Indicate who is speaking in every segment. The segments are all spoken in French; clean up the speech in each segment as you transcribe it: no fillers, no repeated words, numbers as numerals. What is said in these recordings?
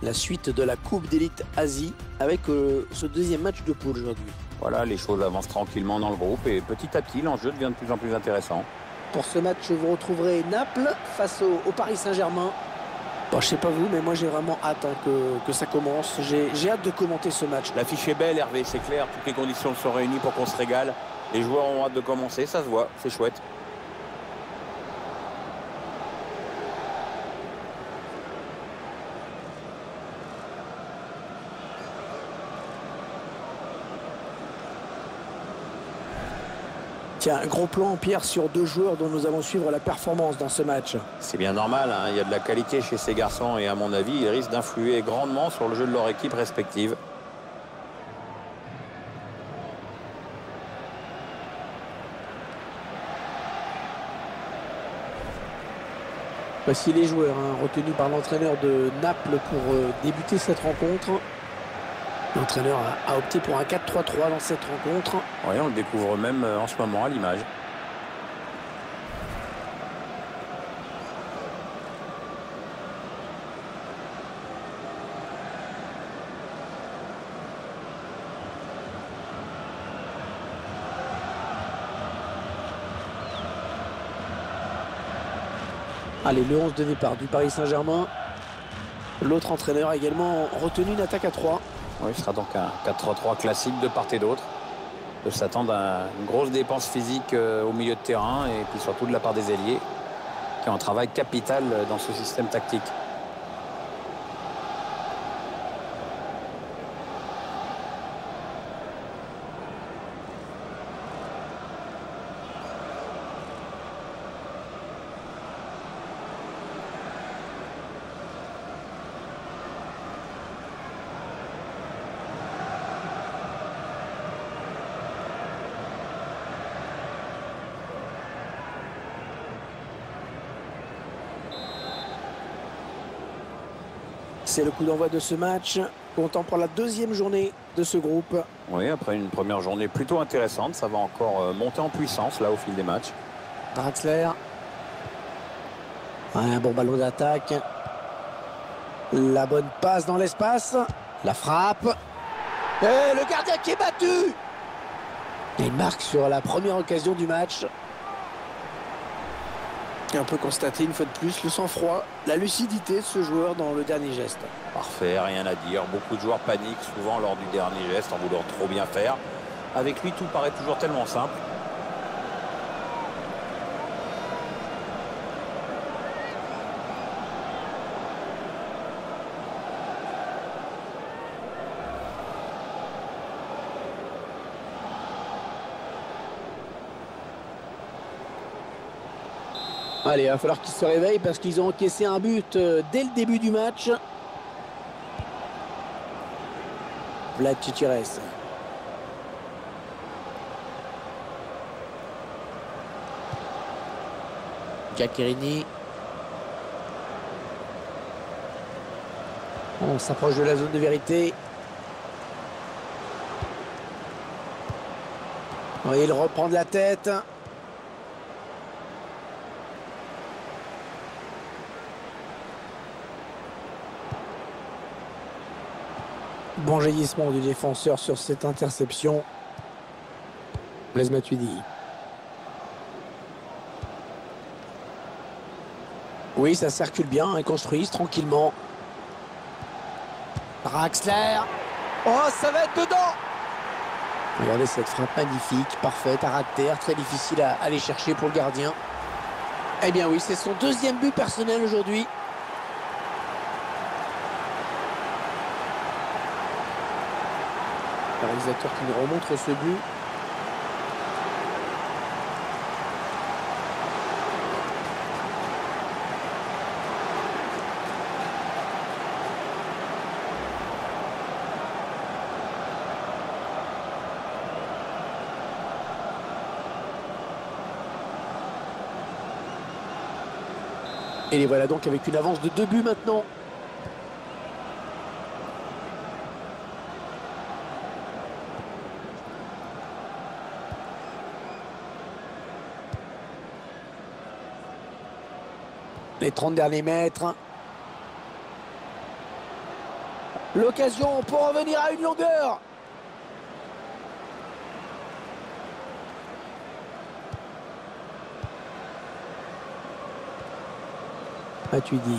Speaker 1: la suite de la Coupe d'élite Asie avec ce deuxième match de poule aujourd'hui.
Speaker 2: Voilà, les choses avancent tranquillement dans le groupe et petit à petit, l'enjeu devient de plus en plus intéressant.
Speaker 1: Pour ce match, vous retrouverez Naples face au Paris Saint-Germain. Bon, je sais pas vous, mais moi j'ai vraiment hâte que ça commence. J'ai hâte de commenter ce match.
Speaker 2: L'affiche est belle, Hervé, c'est clair. Toutes les conditions sont réunies pour qu'on se régale. Les joueurs ont hâte de commencer, ça se voit, c'est chouette.
Speaker 1: Tiens, un gros plan, Pierre, sur deux joueurs dont nous allons suivre la performance dans ce match.
Speaker 2: C'est bien normal, hein. Il y a de la qualité chez ces garçons et à mon avis, ils risquent d'influer grandement sur le jeu de leur équipe respective.
Speaker 1: Voici les joueurs retenus par l'entraîneur de Naples pour débuter cette rencontre. L'entraîneur a opté pour un 4-3-3 dans cette rencontre.
Speaker 2: Oui, on le découvre même en ce moment à l'image.
Speaker 1: Allez, le 11 de départ du Paris Saint-Germain. L'autre entraîneur a également retenu une attaque à 3.
Speaker 2: Oui, ce sera donc un 4-3-3 classique de part et d'autre. On peut s'attendre à une grosse dépense physique au milieu de terrain et puis surtout de la part des ailiers qui ont un travail capital dans ce système tactique.
Speaker 1: C'est le coup d'envoi de ce match, comptant pour la deuxième journée de ce groupe.
Speaker 2: Oui, après une première journée plutôt intéressante, ça va encore monter en puissance là au fil des matchs.
Speaker 1: Draxler. Un bon ballon d'attaque. La bonne passe dans l'espace. La frappe. Et le gardien qui est battu. Il marque sur la première occasion du match. Et on peut constater une fois de plus le sang-froid, la lucidité de ce joueur dans le dernier geste.
Speaker 2: Parfait, rien à dire. Beaucoup de joueurs paniquent souvent lors du dernier geste en voulant trop bien faire. Avec lui, tout paraît toujours tellement simple.
Speaker 1: Allez, il va falloir qu'ils se réveillent parce qu'ils ont encaissé un but dès le début du match. Vlad Chichires. Giaccherini. On s'approche de la zone de vérité. Oui, il reprend de la tête. Bon jaillissement du défenseur sur cette interception. Blaise Matuidi. Oui, ça circule bien, ils construisent tranquillement. Draxler. Oh, ça va être dedans. Regardez cette frappe magnifique, parfaite, à ras de terre, très difficile à aller chercher pour le gardien. Eh bien oui, c'est son deuxième but personnel aujourd'hui. Le réalisateur qui nous remontre ce but. Et les voilà donc avec une avance de 2 buts maintenant. Les 30 derniers mètres. L'occasion pour revenir à une longueur. Matuidi.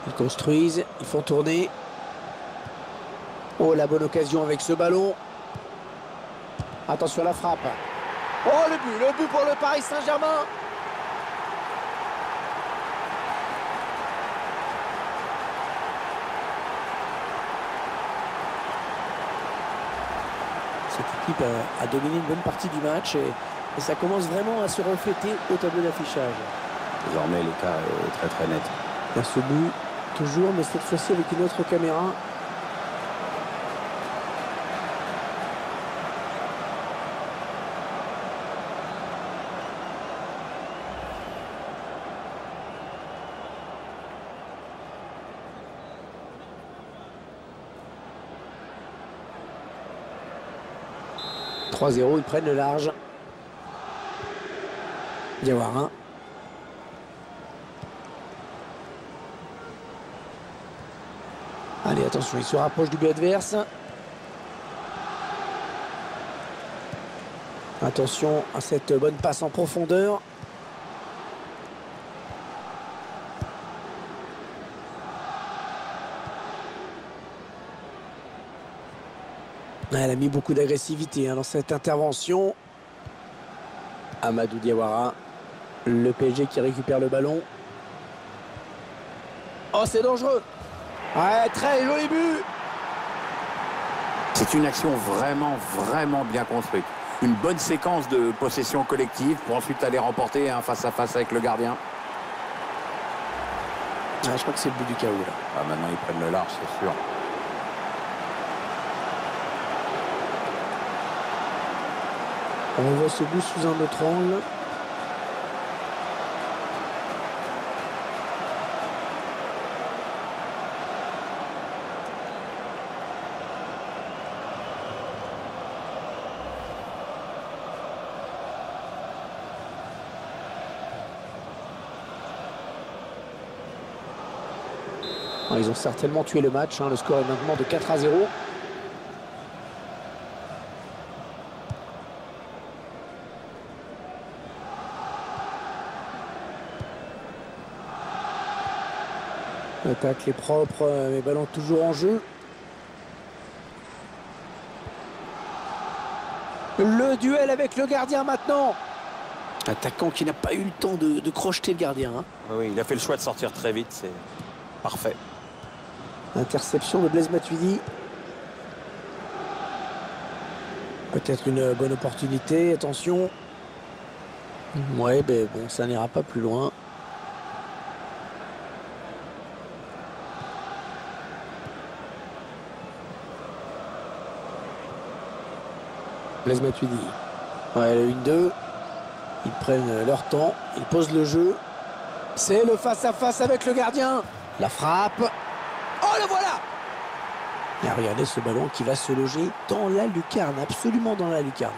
Speaker 1: Ils construisent, ils font tourner. Oh, la bonne occasion avec ce ballon. Attention à la frappe. Oh, le but pour le Paris Saint-Germain. Cette équipe a dominé une bonne partie du match et ça commence vraiment à se refléter au tableau d'affichage.
Speaker 2: Désormais, l'écart est très très net.
Speaker 1: Il y a ce but, toujours, mais cette fois-ci avec une autre caméra. « 3-0, ils prennent le large. » Diawara. Allez, attention, il se rapproche du but adverse. Attention à cette bonne passe en profondeur. Elle a mis beaucoup d'agressivité dans cette intervention. Amadou Diawara. Le PSG qui récupère le ballon. Oh, c'est dangereux. Ouais, très joli but.
Speaker 2: C'est une action vraiment bien construite. Une bonne séquence de possession collective pour ensuite aller remporter un face-à-face avec le gardien.
Speaker 1: Ah, je crois que c'est le but du chaos là.
Speaker 2: Ah, maintenant ils prennent le large, c'est sûr.
Speaker 1: On voit ce but sous un autre angle. Ils ont certainement tué le match. Le score est maintenant de 4-0. L'attaque est propre, les ballons toujours en jeu. Le duel avec le gardien maintenant. Attaquant qui n'a pas eu le temps de crocheter le gardien.
Speaker 2: Oui, il a fait le choix de sortir très vite, c'est parfait.
Speaker 1: Interception de Blaise Matuidi. Peut-être une bonne opportunité, attention. Ouais, mais bon, ça n'ira pas plus loin. Blaise Matuidi. Ouais, le 1-2. Ils prennent leur temps, ils posent le jeu. C'est le face-à-face avec le gardien. La frappe. Oh, le voilà! Et regardez ce ballon qui va se loger dans la lucarne, absolument dans la lucarne.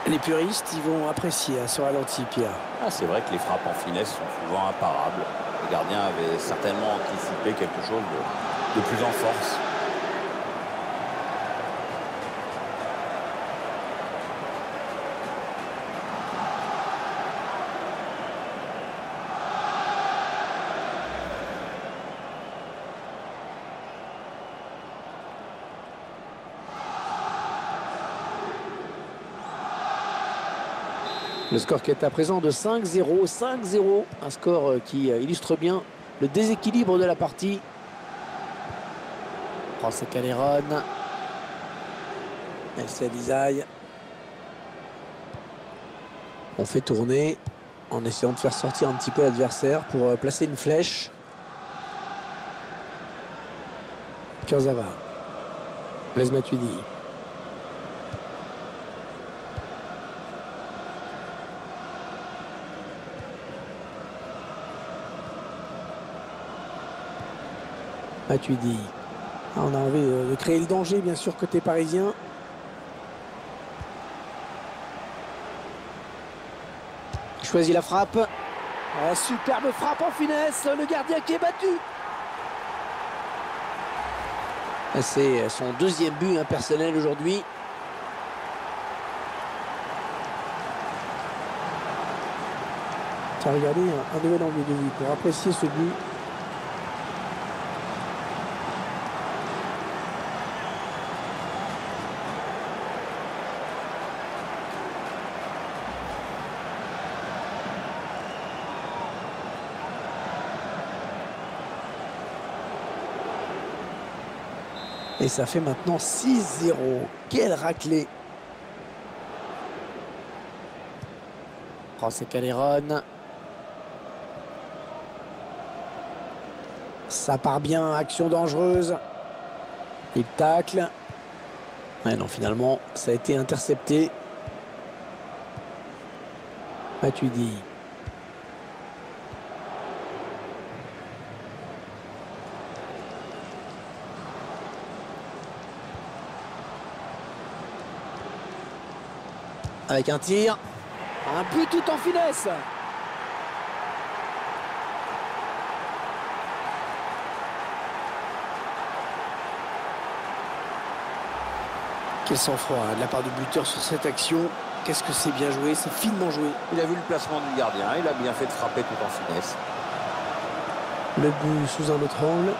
Speaker 1: Les puristes, ils vont apprécier ce ralenti, Pierre.
Speaker 2: Ah, c'est vrai que les frappes en finesse sont souvent imparables. Le gardien avait certainement anticipé quelque chose de plus en force.
Speaker 1: Le score qui est à présent de 5-0, 5-0, un score qui illustre bien le déséquilibre de la partie. Français Caléron, El Isaïe. On fait tourner en essayant de faire sortir un petit peu l'adversaire pour placer une flèche. Kurzawa, Blaise Matuidi. Matuidi. On a envie de créer le danger, bien sûr, côté parisien. Il choisit la frappe. Oh, superbe frappe en finesse, le gardien qui est battu. C'est son deuxième but personnel aujourd'hui. Tiens, regardez un nouvel angle de vue pour apprécier ce but. Et ça fait maintenant 6-0. Quelle raclée. Oh, c'est Calderon. Ça part bien, action dangereuse. Il tacle. Mais non, finalement, ça a été intercepté. Matuidi. Avec un tir. Un but tout en finesse. Quel sang-froid de la part du buteur sur cette action. Qu'est-ce que c'est bien joué, c'est finement joué.
Speaker 2: Il a vu le placement du gardien, il a bien fait de frapper tout en finesse.
Speaker 1: Le but sous un autre angle.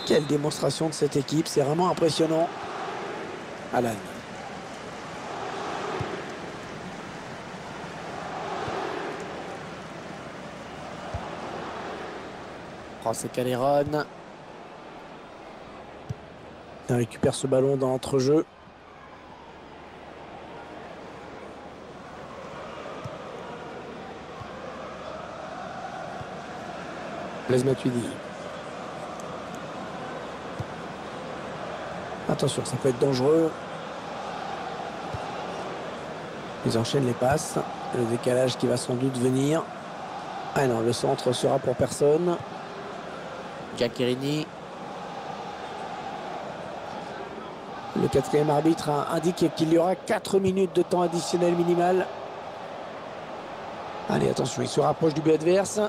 Speaker 1: Quelle démonstration de cette équipe, c'est vraiment impressionnant. Alan. Oh, c'est Calderon. Il récupère ce ballon dans l'entrejeu. Blaise Matuidi. Attention, ça peut être dangereux. Ils enchaînent les passes. Le décalage qui va sans doute venir. Ah non, le centre sera pour personne. Giaccherini. Le quatrième arbitre a indiqué qu'il y aura 4 minutes de temps additionnel minimal. Allez, attention, il se rapproche du but adverse.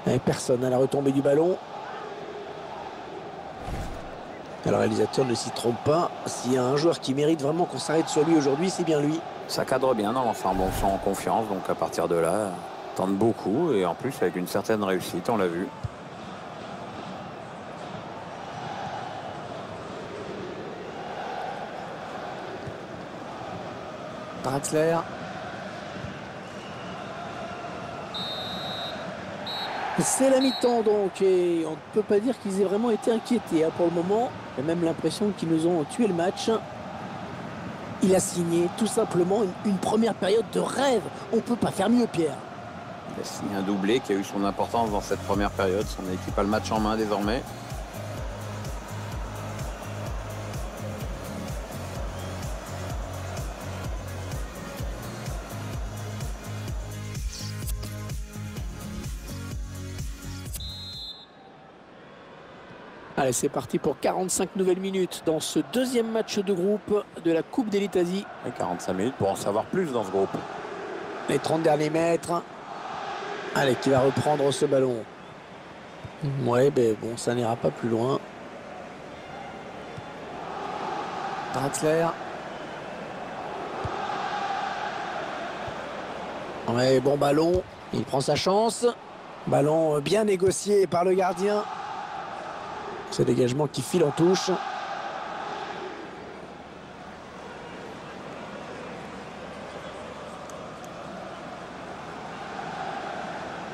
Speaker 1: Et personne à la retombée du ballon. Le réalisateur ne s'y trompe pas. S'il y a un joueur qui mérite vraiment qu'on s'arrête sur lui aujourd'hui, c'est bien lui.
Speaker 2: Ça cadre bien dans l'ensemble, on sent en confiance. Donc à partir de là, tente beaucoup et en plus avec une certaine réussite, on l'a vu.
Speaker 1: Draxler. C'est la mi-temps donc, et on ne peut pas dire qu'ils aient vraiment été inquiétés pour le moment. J'ai même l'impression qu'ils nous ont tué le match. Il a signé tout simplement une première période de rêve. On ne peut pas faire mieux, Pierre.
Speaker 2: Il a signé un doublé qui a eu son importance dans cette première période. Son équipe a le match en main désormais.
Speaker 1: Allez, c'est parti pour 45 nouvelles minutes dans ce deuxième match de groupe de la Coupe d'Elite Asie.
Speaker 2: Et 45 minutes pour en savoir plus dans ce groupe.
Speaker 1: Les 30 derniers mètres. Allez, qui va reprendre ce ballon. Ouais, ben bon, ça n'ira pas plus loin. Draxler. Ouais, bon ballon. Il prend sa chance. Ballon bien négocié par le gardien. Ce dégagement qui file en touche.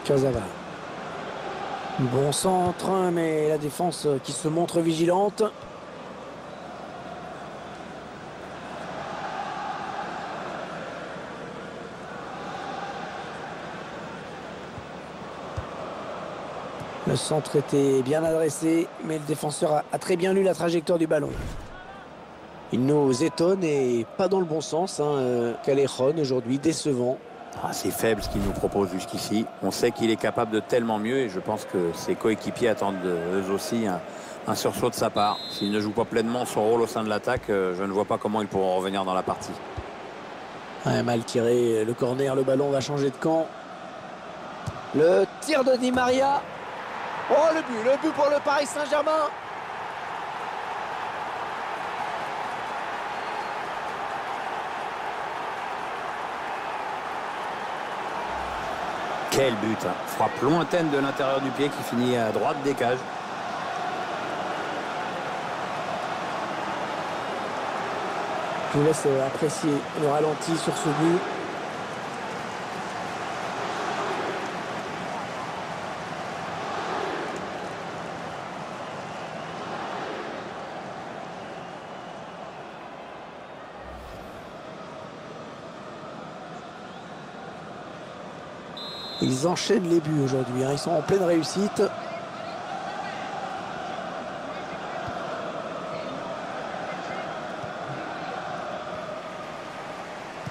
Speaker 1: Kurzawa. Bon centre, mais la défense qui se montre vigilante. Le centre était bien adressé, mais le défenseur a très bien lu la trajectoire du ballon. Il nous étonne et pas dans le bon sens. Callejón aujourd'hui, décevant.
Speaker 2: Ah, c'est faible ce qu'il nous propose jusqu'ici. On sait qu'il est capable de tellement mieux et je pense que ses coéquipiers attendent eux aussi un sursaut de sa part. S'il ne joue pas pleinement son rôle au sein de l'attaque, je ne vois pas comment ils pourront revenir dans la partie.
Speaker 1: Ouais, mal tiré, le corner, le ballon va changer de camp. Le tir de Di Maria. Oh, le but pour le Paris Saint-Germain.
Speaker 2: Quel but, hein. Frappe lointaine de l'intérieur du pied qui finit à droite des cages.
Speaker 1: Je vous laisse apprécier le ralenti sur ce but. Ils enchaînent les buts aujourd'hui, ils sont en pleine réussite.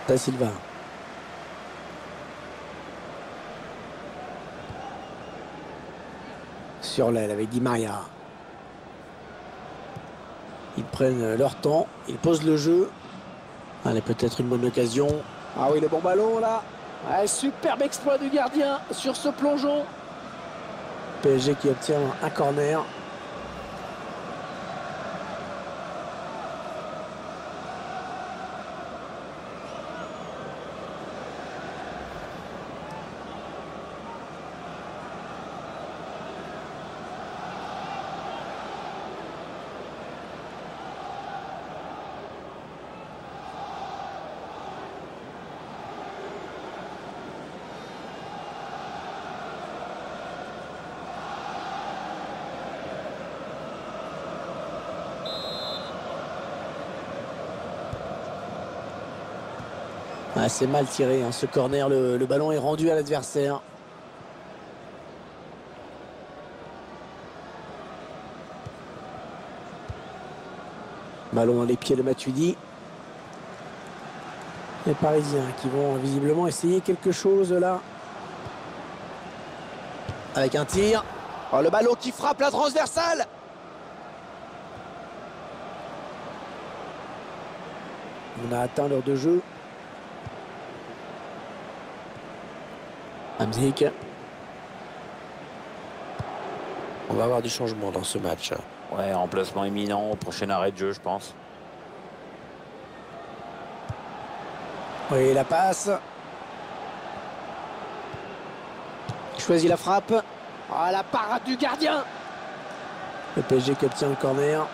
Speaker 1: Da Silva. Sur l'aile avec Di Maria. Ils prennent leur temps, ils posent le jeu. Allez, peut-être une bonne occasion. Ah oui, le bon ballon là. Ouais, superbe exploit du gardien sur ce plongeon. PSG qui obtient un corner. Ah, c'est mal tiré, ce corner, le ballon est rendu à l'adversaire. Ballon dans les pieds de Matuidi. Les Parisiens qui vont visiblement essayer quelque chose là. Avec un tir. Oh, le ballon qui frappe la transversale. On a atteint l'heure de jeu. Hamzik. On va avoir du changement dans ce match.
Speaker 2: Ouais, remplacement imminent au prochain arrêt de jeu, je pense.
Speaker 1: Oui, la passe. Il choisit la frappe. Oh, la parade du gardien. Le PSG qui obtient le corner.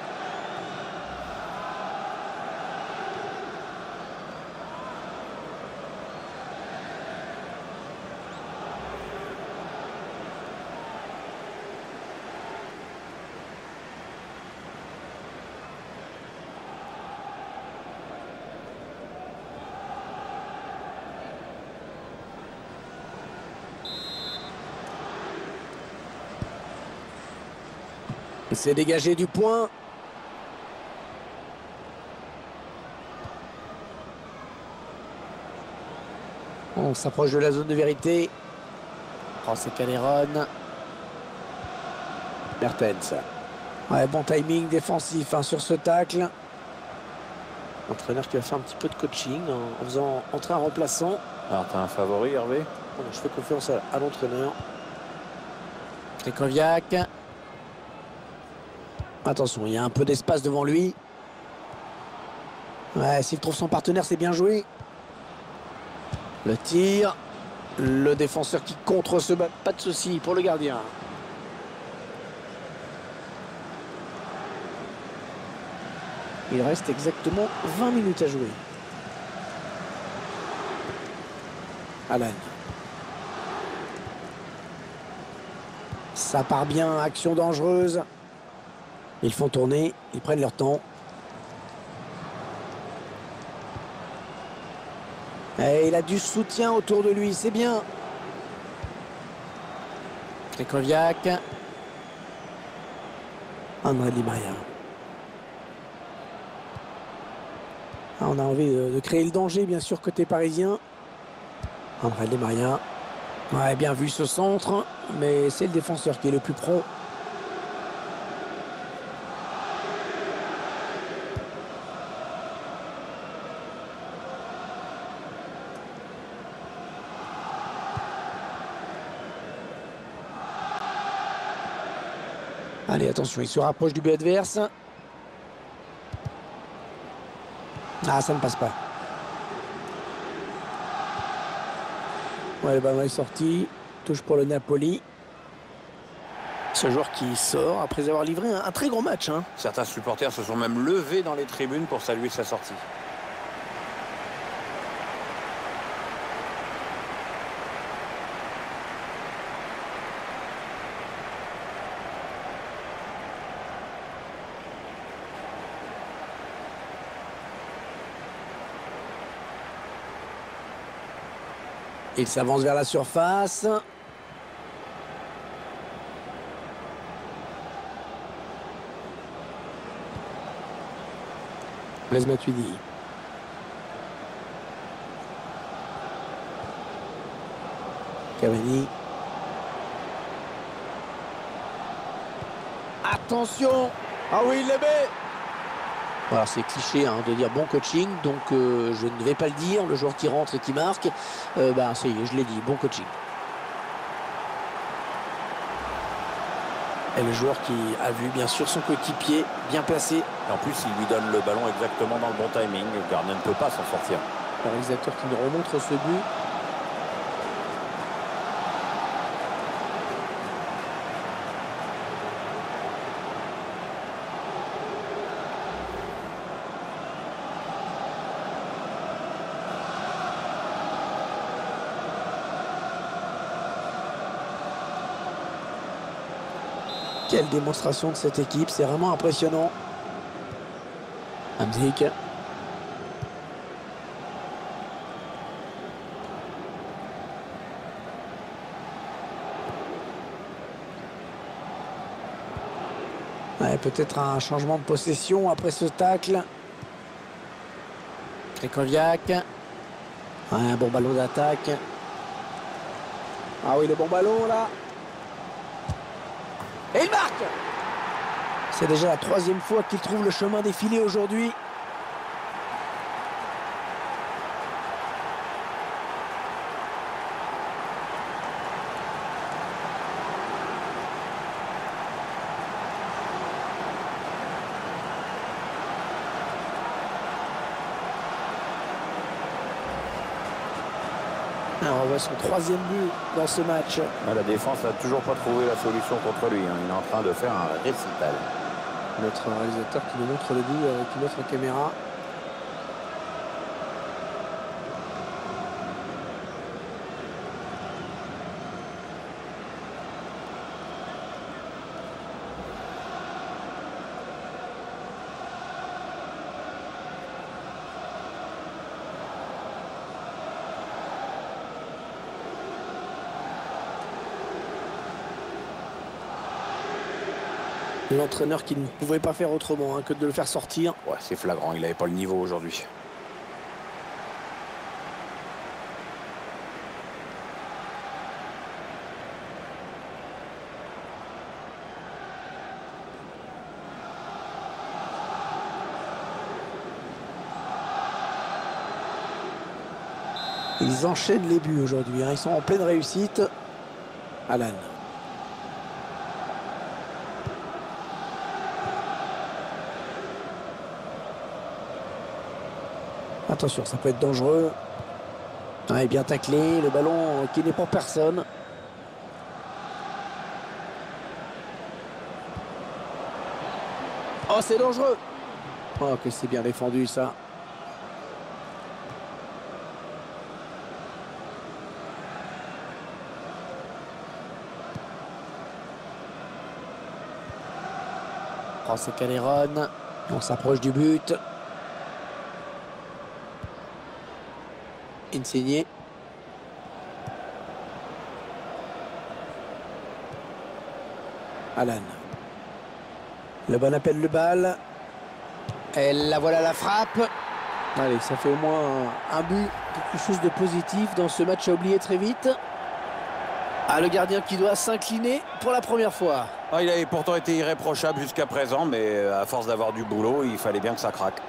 Speaker 1: Il s'est dégagé du point. On s'approche de la zone de vérité. Oh, c'est Callejón. Mertens. Ouais, bon timing défensif sur ce tacle. L'entraîneur qui va faire un petit peu de coaching en faisant entrer un remplaçant.
Speaker 2: Alors, t'as un favori, Hervé?
Speaker 1: Je fais confiance à l'entraîneur. Krychowiak. Attention, il y a un peu d'espace devant lui. Ouais, s'il trouve son partenaire, c'est bien joué. Le tir. Le défenseur qui contre ce ballon. Pas de souci pour le gardien. Il reste exactement 20 minutes à jouer. Alan. Ça part bien, action dangereuse. Ils font tourner, ils prennent leur temps. Et il a du soutien autour de lui, c'est bien. Krychowiak. André Di Maria. Ah, on a envie de créer le danger, bien sûr, côté parisien. André Di Maria. Ouais, bien vu ce centre, mais c'est le défenseur qui est le plus pro. Allez, attention, il se rapproche du but adverse. Ah, ça ne passe pas. Ouais, le ballon est sorti. Touche pour le Napoli. Ce joueur qui sort après avoir livré un très gros match. Hein.
Speaker 2: Certains supporters se sont même levés dans les tribunes pour saluer sa sortie.
Speaker 1: Il s'avance vers la surface. Blaise Matuidi. Cavani. Attention! Ah oui, il les met! Alors c'est cliché hein, de dire bon coaching, donc je ne vais pas le dire. Le joueur qui rentre et qui marque, ça y est, je l'ai dit, bon coaching. Et le joueur qui a vu bien sûr son coéquipier bien placé.
Speaker 2: Et en plus, il lui donne le ballon exactement dans le bon timing. Le gardien ne peut pas s'en sortir.
Speaker 1: Le réalisateur qui nous remontre ce but. Quelle démonstration de cette équipe, c'est vraiment impressionnant. Hamzik. Ouais, peut-être un changement de possession après ce tacle. Krychowiak. Ouais, un bon ballon d'attaque. Ah oui, le bon ballon là. Et il marque! C'est déjà la 3e fois qu'il trouve le chemin des filets aujourd'hui. Alors, on voit son 3e but dans ce match.
Speaker 2: La défense n'a toujours pas trouvé la solution contre lui. Il est en train de faire un récital.
Speaker 1: Notre réalisateur qui nous montre le but avec une autre caméra. L'entraîneur qui ne pouvait pas faire autrement hein, que de le faire sortir.
Speaker 2: Ouais, c'est flagrant, il n'avait pas le niveau aujourd'hui.
Speaker 1: Ils enchaînent les buts aujourd'hui. Hein. Ils sont en pleine réussite. Alan. Attention, ça peut être dangereux. Ouais, bien taclé, le ballon qui n'est pour personne. Oh, c'est dangereux. Oh, que c'est bien défendu ça. Oh, c'est Caneron. On s'approche du but. Insigné. Alan. Le bon appel le balle. Et la voilà la frappe. Allez, ça fait au moins un but, quelque chose de positif dans ce match à oublier très vite. Ah, le gardien qui doit s'incliner pour la première fois.
Speaker 2: Ah, il avait pourtant été irréprochable jusqu'à présent, mais à force d'avoir du boulot, il fallait bien que ça craque.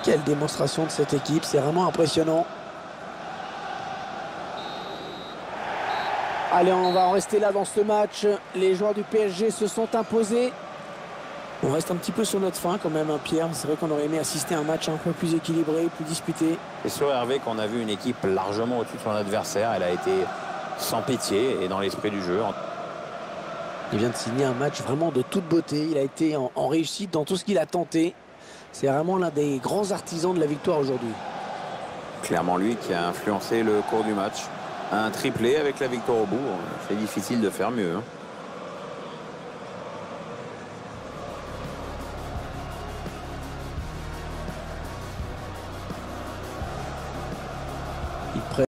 Speaker 1: Quelle démonstration de cette équipe, c'est vraiment impressionnant. Allez, on va en rester là dans ce match. Les joueurs du PSG se sont imposés. On reste un petit peu sur notre faim quand même, hein, Pierre. C'est vrai qu'on aurait aimé assister à un match un peu plus équilibré, plus disputé.
Speaker 2: C'est sur Hervé qu'on a vu une équipe largement au-dessus de son adversaire. Elle a été sans pitié et dans l'esprit du jeu.
Speaker 1: Il vient de signer un match vraiment de toute beauté. Il a été en réussite dans tout ce qu'il a tenté. C'est vraiment l'un des grands artisans de la victoire aujourd'hui.
Speaker 2: Clairement lui qui a influencé le cours du match. Un triplé avec la victoire au bout. C'est difficile de faire mieux, hein.